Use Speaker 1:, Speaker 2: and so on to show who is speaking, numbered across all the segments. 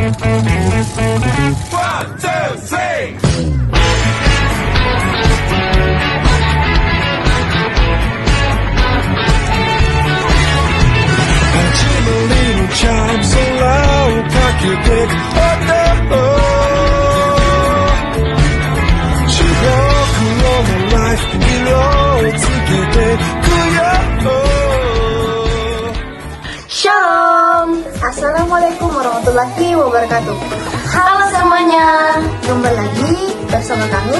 Speaker 1: One, two, three.
Speaker 2: little chime so loud, cock your dick up the 즐겁고 long life 일로 지게 되고요.
Speaker 3: Shalom, Assalamualaikum warahmatullahi wabarakatuh. Halo semuanya, kembali lagi bersama kami.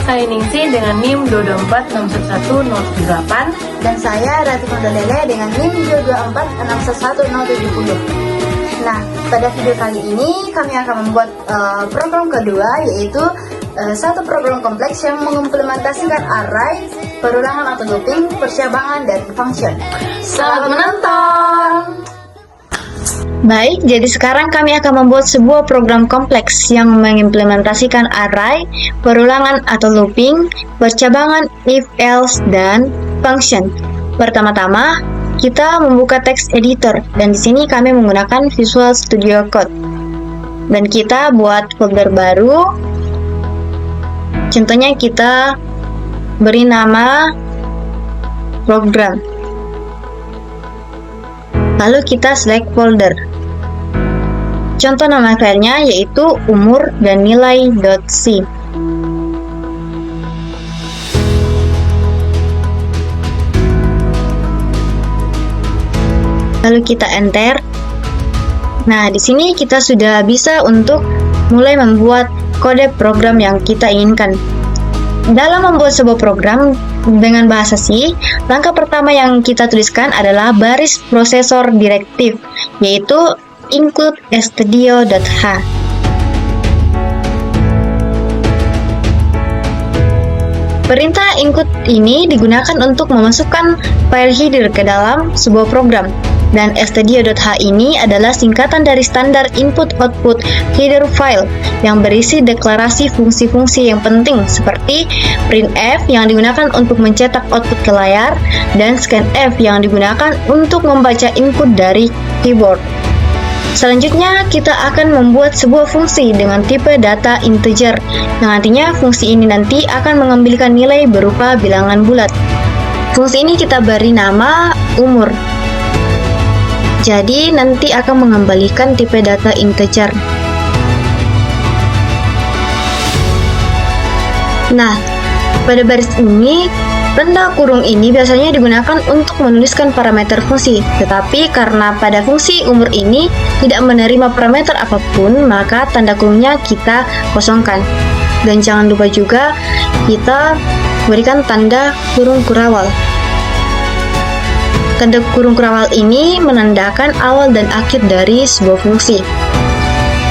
Speaker 4: Saya Ningsi dengan NIM 224611038.
Speaker 3: Dan saya Ratu Kondolele dengan NIM 224611070. Nah, pada video kali ini kami akan membuat program kedua, yaitu satu program kompleks yang mengimplementasikan array, perulangan atau looping, percabangan, dan function. Selamat menonton!
Speaker 5: Baik, jadi sekarang kami akan membuat sebuah program kompleks yang mengimplementasikan array, perulangan atau looping, percabangan, if, else, dan function. Pertama-tama, kita membuka text editor, dan di sini kami menggunakan Visual Studio Code. Dan kita buat folder baru. Contohnya kita beri nama program. Lalu kita select folder. Contoh nama filenya yaitu umur dan nilai.c. Lalu kita enter. Nah, di sini kita sudah bisa untuk mulai membuat kode program yang kita inginkan. Dalam membuat sebuah program dengan bahasa C, langkah pertama yang kita tuliskan adalah baris prosesor direktif, yaitu include stdio.h. Perintah include ini digunakan untuk memasukkan file header ke dalam sebuah program. Dan stdio.h ini adalah singkatan dari standar input-output header file yang berisi deklarasi fungsi-fungsi yang penting seperti printf yang digunakan untuk mencetak output ke layar dan scanf yang digunakan untuk membaca input dari keyboard. Selanjutnya, kita akan membuat sebuah fungsi dengan tipe data integer yang nantinya fungsi ini nanti akan mengambilkan nilai berupa bilangan bulat. Fungsi ini kita beri nama umur. Jadi nanti akan mengembalikan tipe data integer. Nah, pada baris ini, tanda kurung ini biasanya digunakan untuk menuliskan parameter fungsi. Tetapi karena pada fungsi umur ini tidak menerima parameter apapun, maka tanda kurungnya kita kosongkan. Dan jangan lupa juga kita berikan tanda kurung kurawal. Tanda kurung kurawal ini menandakan awal dan akhir dari sebuah fungsi.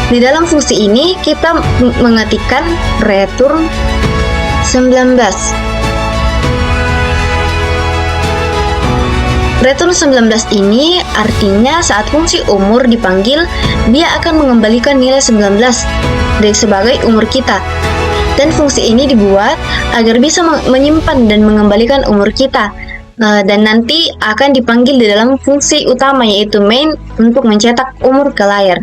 Speaker 5: Di dalam fungsi ini kita mengetikkan return 19. Return 19 ini artinya saat fungsi umur dipanggil, dia akan mengembalikan nilai 19 dari sebagai umur kita. Dan fungsi ini dibuat agar bisa menyimpan dan mengembalikan umur kita. Dan nanti akan dipanggil di dalam fungsi utama yaitu main untuk mencetak umur ke layar.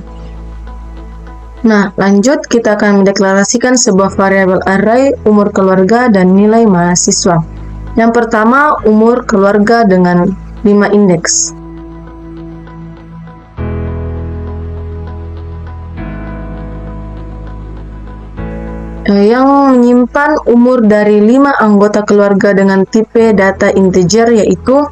Speaker 4: Nah, lanjut kita akan mendeklarasikan sebuah variabel array umur keluarga dan nilai mahasiswa. Yang pertama, umur keluarga dengan 5 indeks. Yang menyimpan umur dari 5 anggota keluarga dengan tipe data integer yaitu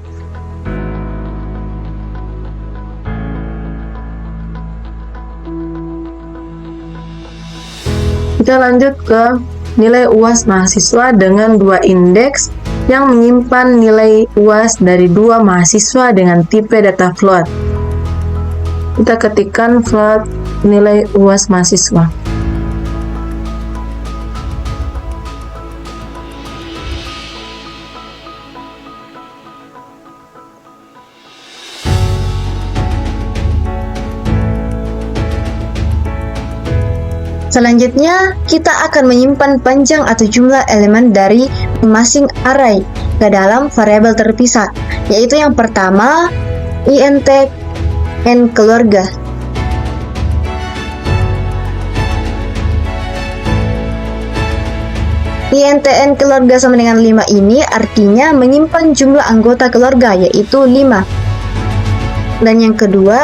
Speaker 4: kita lanjut ke nilai UAS mahasiswa dengan 2 indeks yang menyimpan nilai UAS dari 2 mahasiswa dengan tipe data float. Kita ketikkan float nilai UAS mahasiswa.
Speaker 5: Selanjutnya, kita akan menyimpan panjang atau jumlah elemen dari masing array ke dalam variabel terpisah, yaitu yang pertama, int n keluarga. INTN keluarga sama dengan 5 ini artinya menyimpan jumlah anggota keluarga yaitu 5. Dan yang kedua,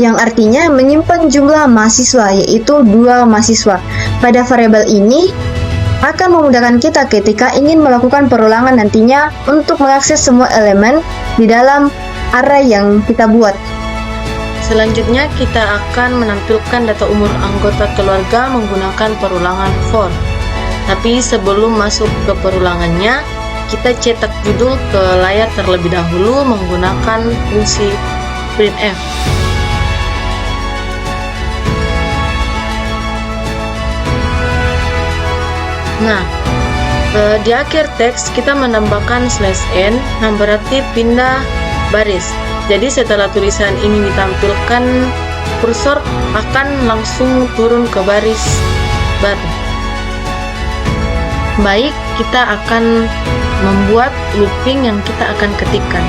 Speaker 5: yang artinya menyimpan jumlah mahasiswa yaitu 2 mahasiswa. Pada variabel ini akan memudahkan kita ketika ingin melakukan perulangan nantinya untuk mengakses semua elemen di dalam array yang kita buat.
Speaker 4: Selanjutnya kita akan menampilkan data umur anggota keluarga menggunakan perulangan for. Tapi sebelum masuk ke perulangannya, kita cetak judul ke layar terlebih dahulu menggunakan fungsi printf. Nah, di akhir teks kita menambahkan /n yang berarti pindah baris. Jadi setelah tulisan ini ditampilkan, kursor akan langsung turun ke baris baru. Baik, kita akan membuat looping yang kita akan ketikkan.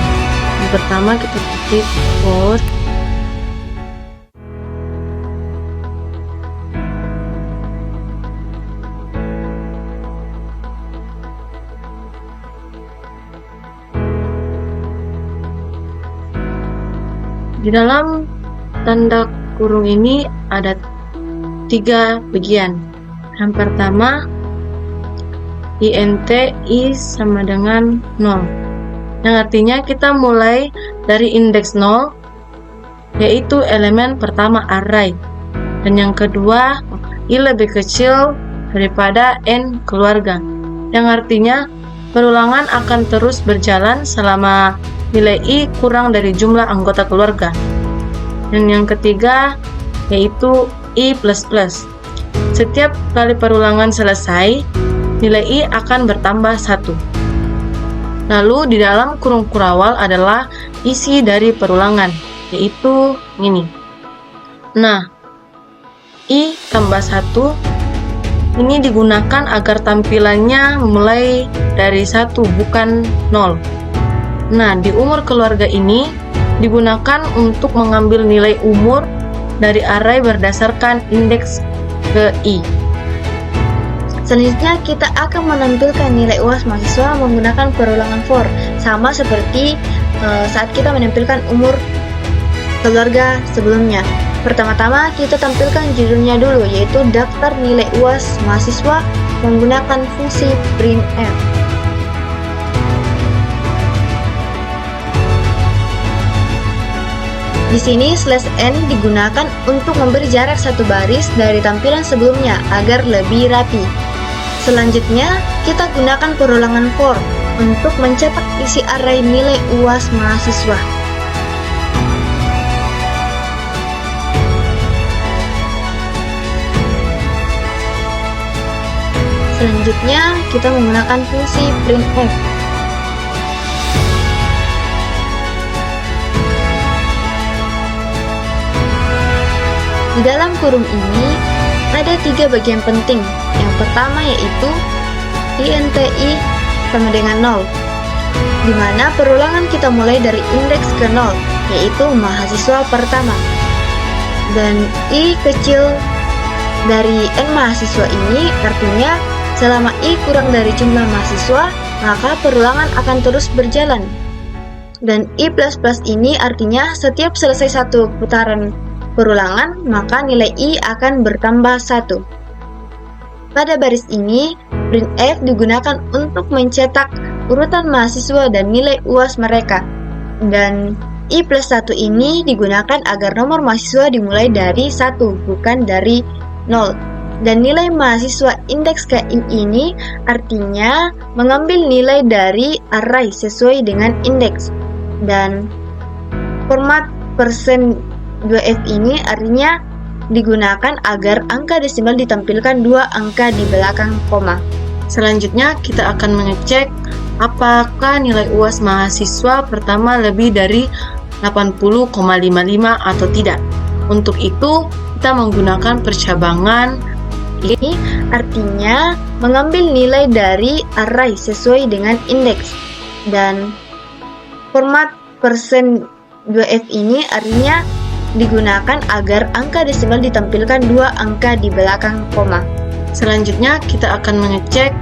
Speaker 4: Yang pertama kita ketik for di dalam tanda kurung ini ada 3 bagian. Yang pertama, int i sama dengan 0, yang artinya kita mulai dari indeks 0 yaitu elemen pertama array, dan yang kedua i lebih kecil daripada n keluarga, yang artinya perulangan akan terus berjalan selama nilai i kurang dari jumlah anggota keluarga. Dan yang ketiga yaitu i++. Setiap kali perulangan selesai, nilai i akan bertambah 1. Lalu di dalam kurung kurawal adalah isi dari perulangan, yaitu ini. Nah, i tambah 1 ini digunakan agar tampilannya mulai dari 1 bukan 0. Nah, di umur keluarga ini digunakan untuk mengambil nilai umur dari array berdasarkan indeks ke i.
Speaker 5: Selanjutnya kita akan menampilkan nilai UAS mahasiswa menggunakan perulangan for, sama seperti saat kita menampilkan umur keluarga sebelumnya. Pertama-tama kita tampilkan judulnya dulu, yaitu daftar nilai UAS mahasiswa menggunakan fungsi printf. Di sini /n digunakan untuk memberi jarak 1 baris dari tampilan sebelumnya agar lebih rapi. Selanjutnya, kita gunakan perulangan for untuk mencetak isi array nilai UAS mahasiswa. Selanjutnya, kita menggunakan fungsi printf. Di dalam kurung ini ada 3 bagian penting. Yang pertama yaitu int i sama dengan 0, di mana perulangan kita mulai dari indeks ke 0, yaitu mahasiswa pertama. Dan i kecil dari n mahasiswa ini artinya selama i kurang dari jumlah mahasiswa, maka perulangan akan terus berjalan. Dan i++ ini artinya setiap selesai 1 putaran perulangan, maka nilai i akan bertambah 1. Pada baris ini, printf digunakan untuk mencetak urutan mahasiswa dan nilai UAS mereka. Dan i+1 ini digunakan agar nomor mahasiswa dimulai dari 1, bukan dari 0. Dan nilai mahasiswa indeks ke ini artinya mengambil nilai dari array sesuai dengan indeks. Dan format %2f ini artinya digunakan agar angka desimal ditampilkan 2 angka di belakang koma.
Speaker 4: Selanjutnya kita akan mengecek apakah nilai UAS mahasiswa pertama lebih dari 80,55 atau tidak. Untuk itu kita menggunakan percabangan.
Speaker 5: Ini artinya mengambil nilai dari array sesuai dengan indeks. Dan format %2f ini artinya digunakan agar angka desimal ditampilkan 2 angka di belakang koma.
Speaker 4: Selanjutnya kita akan mengecek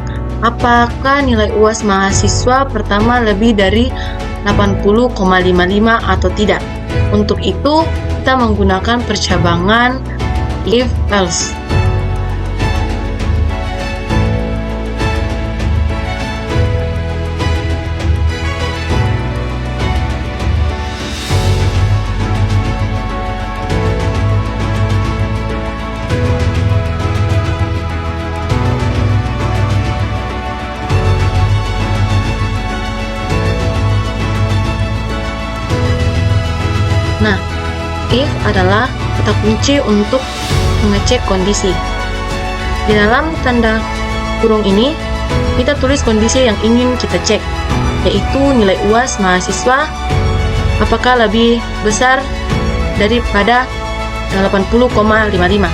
Speaker 4: apakah nilai UAS mahasiswa pertama lebih dari 80,55 atau tidak. Untuk itu kita menggunakan percabangan if else. Nah, if adalah kata kunci untuk mengecek kondisi. Di dalam tanda kurung ini, kita tulis kondisi yang ingin kita cek, yaitu nilai UAS mahasiswa apakah lebih besar daripada 80,55.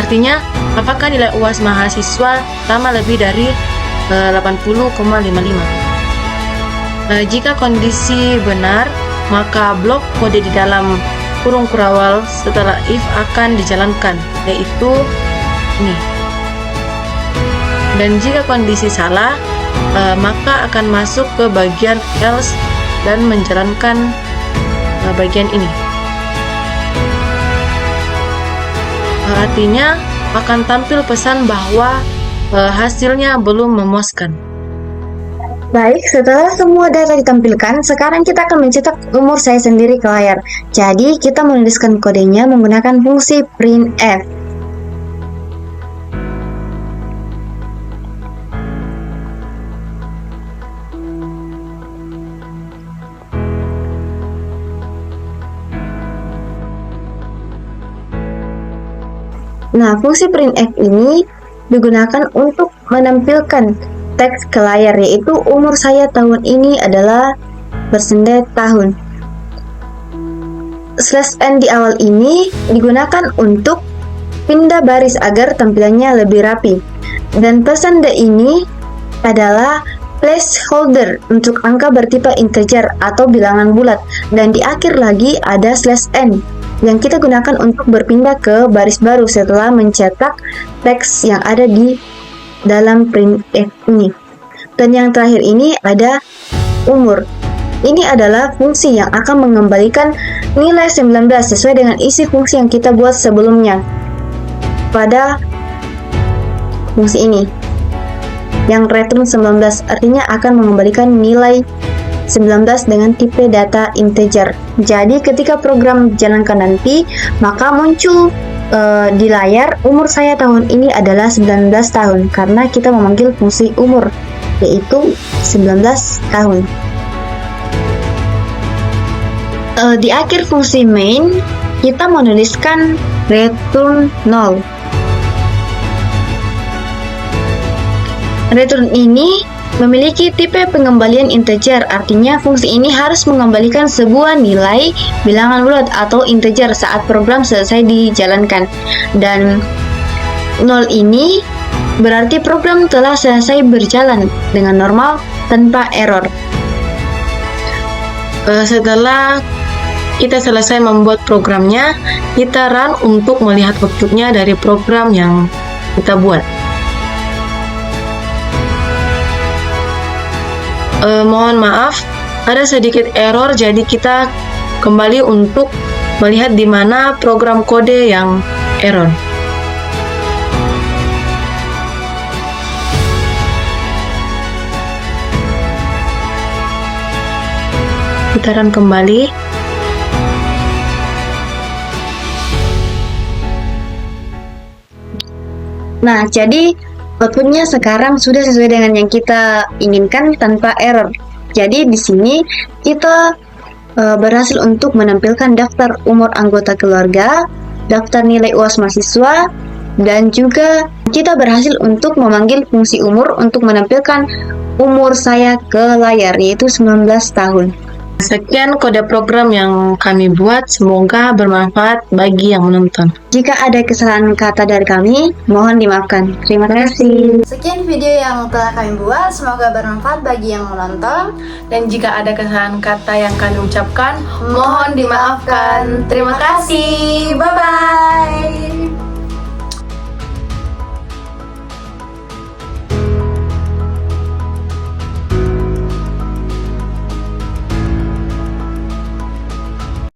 Speaker 4: Artinya, apakah nilai UAS mahasiswa pertama lebih dari 80,55. Jika kondisi benar, maka blok kode di dalam kurung kurawal setelah if akan dijalankan, yaitu ini. Dan jika kondisi salah, maka akan masuk ke bagian else dan menjalankan bagian ini. Artinya akan tampil pesan bahwa hasilnya belum memuaskan.
Speaker 5: Baik, setelah semua data ditampilkan, sekarang kita akan mencetak umur saya sendiri ke layar. Jadi, kita menuliskan kodenya menggunakan fungsi printf. Nah, fungsi printf ini digunakan untuk menampilkan teks ke layar, yaitu umur saya tahun ini adalah bersendet tahun. /n di awal ini digunakan untuk pindah baris agar tampilannya lebih rapi. Dan pesan D ini adalah placeholder untuk angka bertipe integer atau bilangan bulat. Dan di akhir lagi ada /n yang kita gunakan untuk berpindah ke baris baru setelah mencetak teks yang ada di dalam printf ini. Dan yang terakhir ini ada umur. Ini adalah fungsi yang akan mengembalikan nilai 19 sesuai dengan isi fungsi yang kita buat sebelumnya pada fungsi ini. Yang return 19 artinya akan mengembalikan nilai 19 dengan tipe data integer. Jadi ketika program dijalankan nanti, maka muncul di layar umur saya tahun ini adalah 19 tahun karena kita memanggil fungsi umur, yaitu 19 tahun. Di akhir fungsi main, kita menuliskan return 0. Return ini memiliki tipe pengembalian integer, artinya fungsi ini harus mengembalikan sebuah nilai bilangan bulat atau integer saat program selesai dijalankan. Dan 0 ini berarti program telah selesai berjalan dengan normal tanpa error.
Speaker 4: Setelah kita selesai membuat programnya, kita run untuk melihat outputnya dari program yang kita buat. Mohon maaf, ada sedikit error, jadi kita kembali untuk melihat di mana program kode yang error. Kita run kembali.
Speaker 5: Nah, jadi outputnya sekarang sudah sesuai dengan yang kita inginkan tanpa error. Jadi di sini kita berhasil untuk menampilkan daftar umur anggota keluarga, daftar nilai UAS mahasiswa, dan juga kita berhasil untuk memanggil fungsi umur untuk menampilkan umur saya ke layar, yaitu 19 tahun.
Speaker 4: Sekian kode program yang kami buat, semoga bermanfaat bagi yang menonton.
Speaker 5: Jika ada kesalahan kata dari kami, mohon dimaafkan. Terima kasih.
Speaker 3: Sekian video yang telah kami buat, semoga bermanfaat bagi yang menonton.
Speaker 4: Dan jika ada kesalahan kata yang kami ucapkan, mohon dimaafkan. Terima kasih.
Speaker 3: Bye-bye.